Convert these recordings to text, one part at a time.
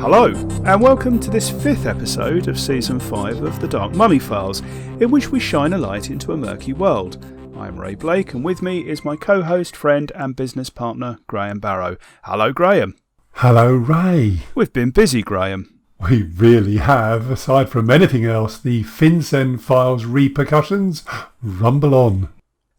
Hello, and welcome to this 5th episode of Season 5 of The Dark Money Files, in which we shine a light into a murky world. I'm Ray Blake, and with me is my co-host, friend and business partner, Graham Barrow. Hello, Graham. Hello, Ray. We've been busy, Graham. We really have. Aside from anything else, the FinCEN files repercussions rumble on.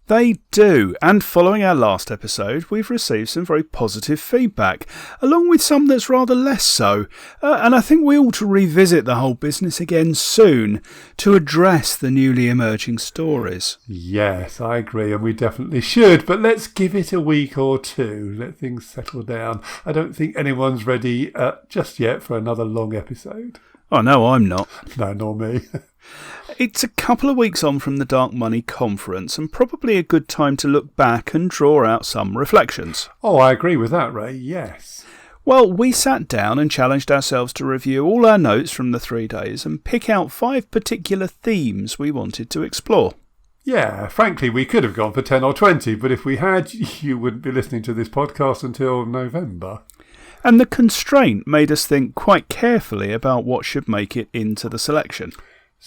They do, and following our last episode, we've received some very positive feedback, along with some that's rather less so, and I think we ought to revisit the whole business again soon to address the newly emerging stories. Yes, I agree, and we definitely should, but let's give it a week or two, let things settle down. I don't think anyone's ready just yet for another long episode. Oh, no, I'm not. No, nor me. It's a couple of weeks on from the Dark Money Conference and probably a good time to look back and draw out some reflections. Oh, I agree with that, Ray, yes. Well, we sat down and challenged ourselves to review all our notes from the 3 days and pick out 5 particular themes we wanted to explore. Yeah, frankly, we could have gone for 10 or 20, but if we had, you wouldn't be listening to this podcast until November. And the constraint made us think quite carefully about what should make it into the selection.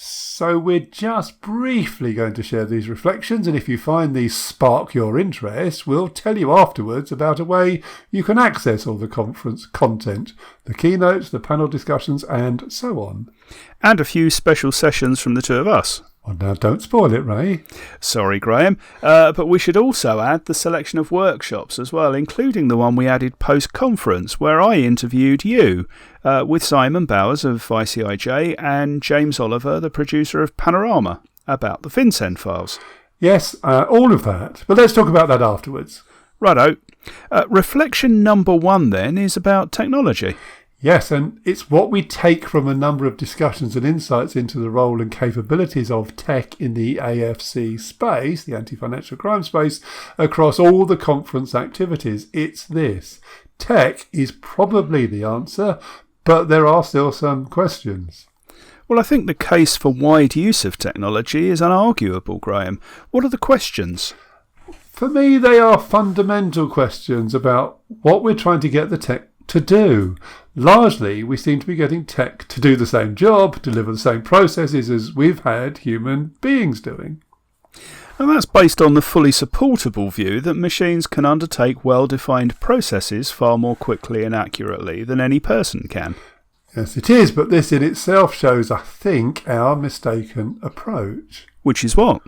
So we're just briefly going to share these reflections, and if you find these spark your interest, we'll tell you afterwards about a way you can access all the conference content, the keynotes, the panel discussions, and so on. And a few special sessions from the two of us. Oh, now don't spoil it, Ray. Sorry, Graham, but we should also add the selection of workshops as well, including the one we added post-conference, where I interviewed you, with Simon Bowers of ICIJ and James Oliver, the producer of Panorama, about the FinCEN files. Yes, all of that, but let's talk about that afterwards. Righto. Reflection number 1 then is about technology. Yes, and it's what we take from a number of discussions and insights into the role and capabilities of tech in the AFC space, the anti-financial crime space, across all the conference activities. It's this. Tech is probably the answer, but there are still some questions. Well, I think the case for wide use of technology is unarguable, Graham. What are the questions? For me, they are fundamental questions about what we're trying to get the tech to do. Largely, we seem to be getting tech to do the same job, deliver the same processes as we've had human beings doing. And that's based on the fully supportable view that machines can undertake well-defined processes far more quickly and accurately than any person can. Yes, it is, but this in itself shows, I think, our mistaken approach. Which is what?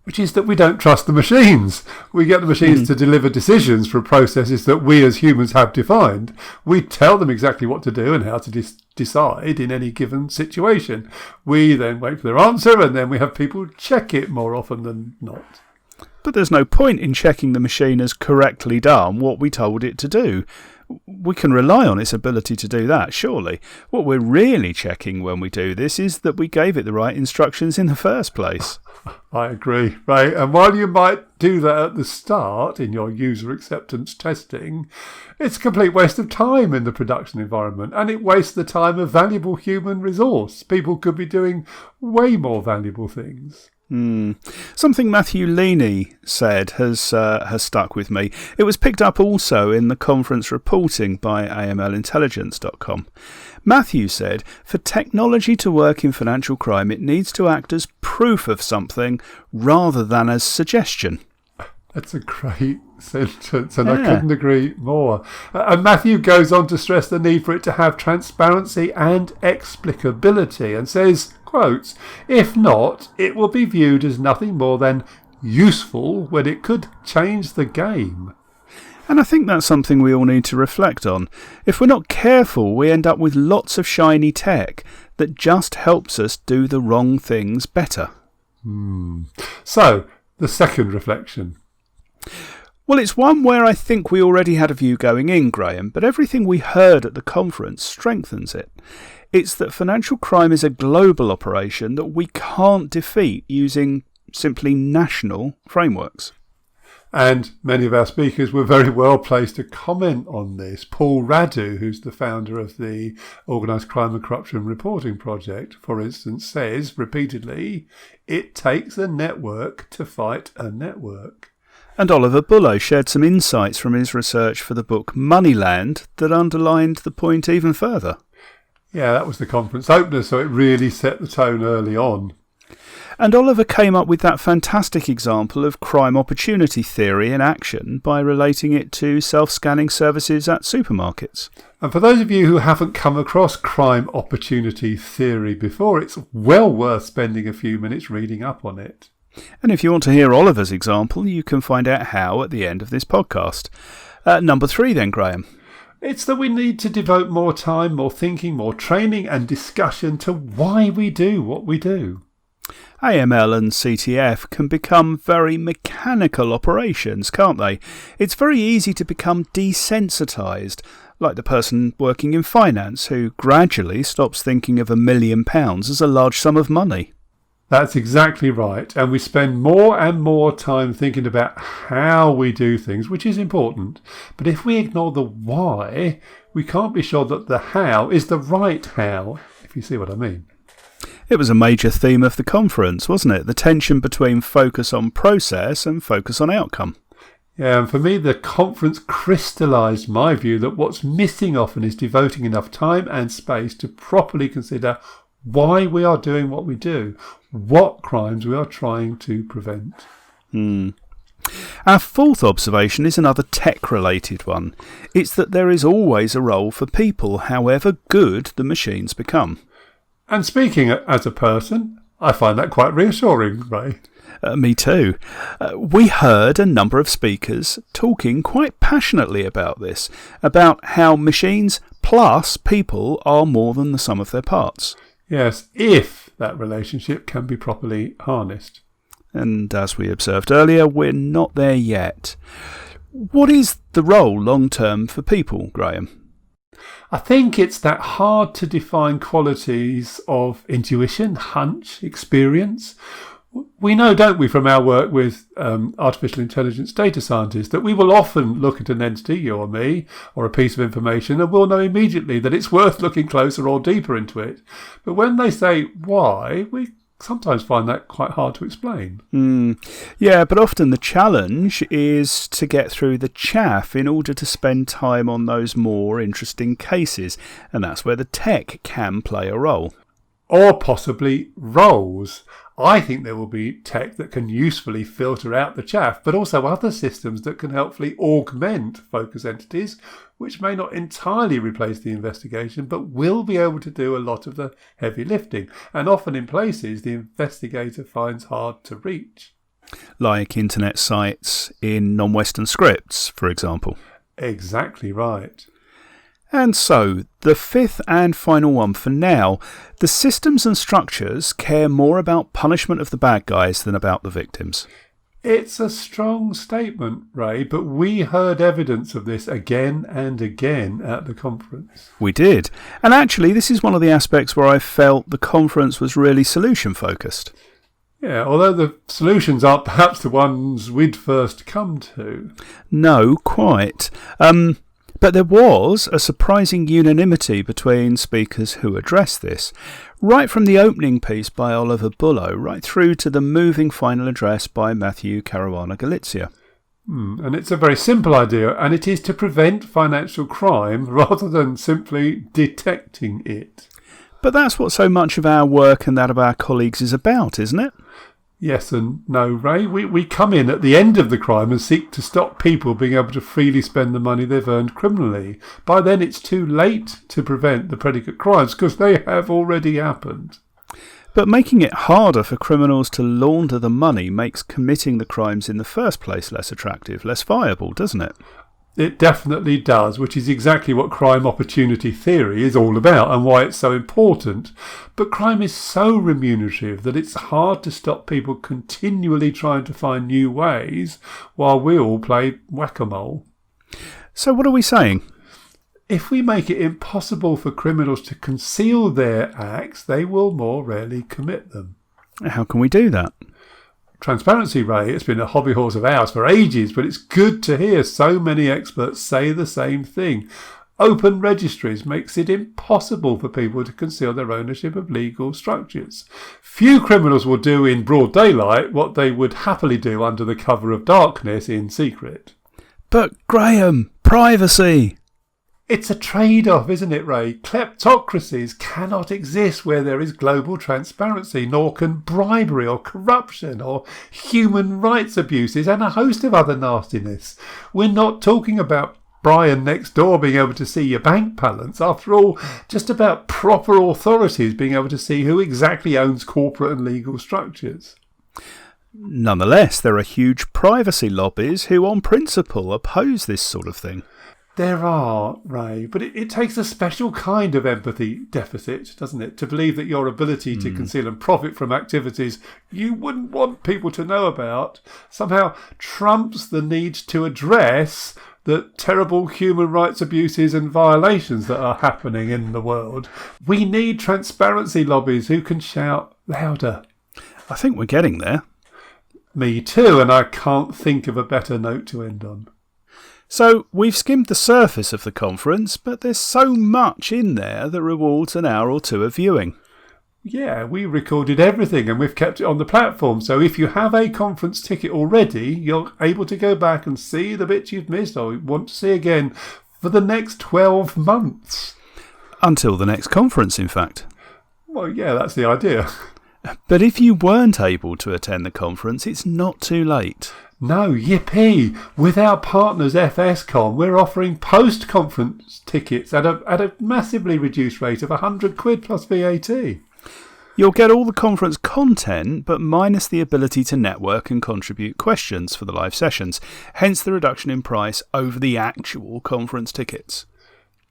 Which is that we don't trust the machines. We get the machines to deliver decisions for processes that we as humans have defined. We tell them exactly what to do and how to decide in any given situation. We then wait for their answer, and then we have people check it more often than not. But there's no point in checking the machine has correctly done what we told it to do. We can rely on its ability to do that, surely. What we're really checking when we do this is that we gave it the right instructions in the first place. I agree, right? And while you might do that at the start in your user acceptance testing, it's a complete waste of time in the production environment, and it wastes the time of valuable human resource. People could be doing way more valuable things. Something Matthew Leaney said has stuck with me. It was picked up also in the conference reporting by amlintelligence.com. Matthew said, for technology to work in financial crime, it needs to act as proof of something rather than as suggestion. That's a great sentence, and I couldn't agree more. And Matthew goes on to stress the need for it to have transparency and explicability, and says, quotes, if not, it will be viewed as nothing more than useful when it could change the game. And I think that's something we all need to reflect on. If we're not careful, we end up with lots of shiny tech that just helps us do the wrong things better. So, the second reflection. Well, it's one where I think we already had a view going in, Graham, but everything we heard at the conference strengthens it. It's that financial crime is a global operation that we can't defeat using simply national frameworks. And many of our speakers were very well placed to comment on this. Paul Radu, who's the founder of the Organised Crime and Corruption Reporting Project, for instance, says repeatedly, it takes a network to fight a network. And Oliver Bullough shared some insights from his research for the book Moneyland that underlined the point even further. Yeah, that was the conference opener, so it really set the tone early on. And Oliver came up with that fantastic example of crime opportunity theory in action by relating it to self-scanning services at supermarkets. And for those of you who haven't come across crime opportunity theory before, it's well worth spending a few minutes reading up on it. And if you want to hear Oliver's example, you can find out how at the end of this podcast. Number 3 then, Graham. It's that we need to devote more time, more thinking, more training and discussion to why we do what we do. AML and CTF can become very mechanical operations, can't they? It's very easy to become desensitised, like the person working in finance who gradually stops thinking of £1 million as a large sum of money. That's exactly right, and we spend more and more time thinking about how we do things, which is important. But if we ignore the why, we can't be sure that the how is the right how, if you see what I mean. It was a major theme of the conference, wasn't it? The tension between focus on process and focus on outcome. Yeah, and for me, the conference crystallised my view that what's missing often is devoting enough time and space to properly consider why we are doing what we do, what crimes we are trying to prevent. Our fourth observation is another tech-related one. It's that there is always a role for people, however good the machines become. And speaking as a person, I find that quite reassuring, Ray. Me too. We heard a number of speakers talking quite passionately about this, about how machines plus people are more than the sum of their parts. Yes, if that relationship can be properly harnessed. And as we observed earlier, we're not there yet. What is the role long-term for people, Graham? I think it's that hard to define qualities of intuition, hunch, experience. We know, don't we, from our work with artificial intelligence data scientists, that we will often look at an entity, you or me, or a piece of information, and we'll know immediately that it's worth looking closer or deeper into it. But when they say why, we sometimes find that quite hard to explain. Yeah, but often the challenge is to get through the chaff in order to spend time on those more interesting cases, and that's where the tech can play a role. Or possibly roles. I think there will be tech that can usefully filter out the chaff, but also other systems that can helpfully augment focus entities, which may not entirely replace the investigation, but will be able to do a lot of the heavy lifting, and often in places the investigator finds hard to reach. Like internet sites in non-Western scripts, for example. Exactly right. And so, the fifth and final one for now, the systems and structures care more about punishment of the bad guys than about the victims. It's a strong statement, Ray, but we heard evidence of this again and again at the conference. We did. And actually, this is one of the aspects where I felt the conference was really solution-focused. Yeah, although the solutions aren't perhaps the ones we'd first come to. No, quite. But there was a surprising unanimity between speakers who addressed this, right from the opening piece by Oliver Bullough, right through to the moving final address by Matthew Caruana-Galizia. And it's a very simple idea, and it is to prevent financial crime rather than simply detecting it. But that's what so much of our work and that of our colleagues is about, isn't it? Yes and no, Ray. We come in at the end of the crime and seek to stop people being able to freely spend the money they've earned criminally. By then it's too late to prevent the predicate crimes because they have already happened. But making it harder for criminals to launder the money makes committing the crimes in the first place less attractive, less viable, doesn't it? It definitely does, which is exactly what crime opportunity theory is all about and why it's so important. But crime is so remunerative that it's hard to stop people continually trying to find new ways while we all play whack-a-mole. So what are we saying? If we make it impossible for criminals to conceal their acts, they will more rarely commit them. How can we do that? Transparency, Ray, it's been a hobby horse of ours for ages, but it's good to hear so many experts say the same thing. Open registries makes it impossible for people to conceal their ownership of legal structures. Few criminals will do in broad daylight what they would happily do under the cover of darkness in secret. But, Graham, privacy! It's a trade-off, isn't it, Ray? Kleptocracies cannot exist where there is global transparency, nor can bribery or corruption or human rights abuses and a host of other nastiness. We're not talking about Brian next door being able to see your bank balance. After all, just about proper authorities being able to see who exactly owns corporate and legal structures. Nonetheless, there are huge privacy lobbies who on principle oppose this sort of thing. There are, Ray, but it takes a special kind of empathy deficit, doesn't it, to believe that your ability to conceal and profit from activities you wouldn't want people to know about somehow trumps the need to address the terrible human rights abuses and violations that are happening in the world. We need transparency lobbies who can shout louder. I think we're getting there. Me too, and I can't think of a better note to end on. So, we've skimmed the surface of the conference, but there's so much in there that rewards an hour or two of viewing. Yeah, we recorded everything and we've kept it on the platform. So if you have a conference ticket already, you're able to go back and see the bits you've missed or want to see again for the next 12 months. Until the next conference, in fact. Well, yeah, that's the idea. But if you weren't able to attend the conference, it's not too late. No, yippee! With our partners fscom, we're offering post-conference tickets at a massively reduced rate of £100 plus VAT. You'll get all the conference content, but minus the ability to network and contribute questions for the live sessions, hence the reduction in price over the actual conference tickets.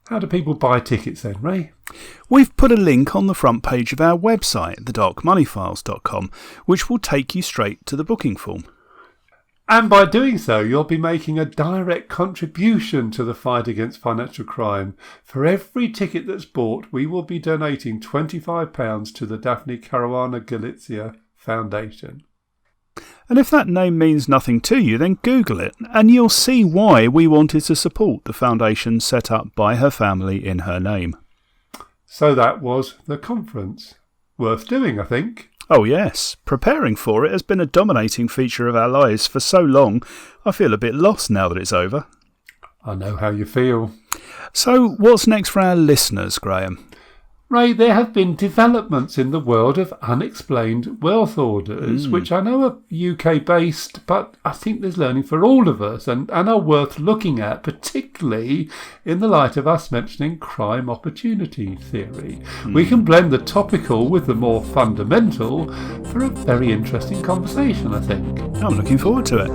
How do people buy tickets then, Ray? We've put a link on the front page of our website, thedarkmoneyfiles.com, which will take you straight to the booking form. And by doing so, you'll be making a direct contribution to the fight against financial crime. For every ticket that's bought, we will be donating £25 to the Daphne Caruana Galizia Foundation. And if that name means nothing to you, then Google it, and you'll see why we wanted to support the foundation set up by her family in her name. So that was the conference. Worth doing, I think. Oh yes, preparing for it has been a dominating feature of our lives for so long, I feel a bit lost now that it's over. I know how you feel. So what's next for our listeners, Graham? Ray, there have been developments in the world of unexplained wealth orders, which I know are UK-based, but I think there's learning for all of us and are worth looking at, particularly in the light of us mentioning crime opportunity theory. We can blend the topical with the more fundamental for a very interesting conversation, I think. I'm looking forward to it.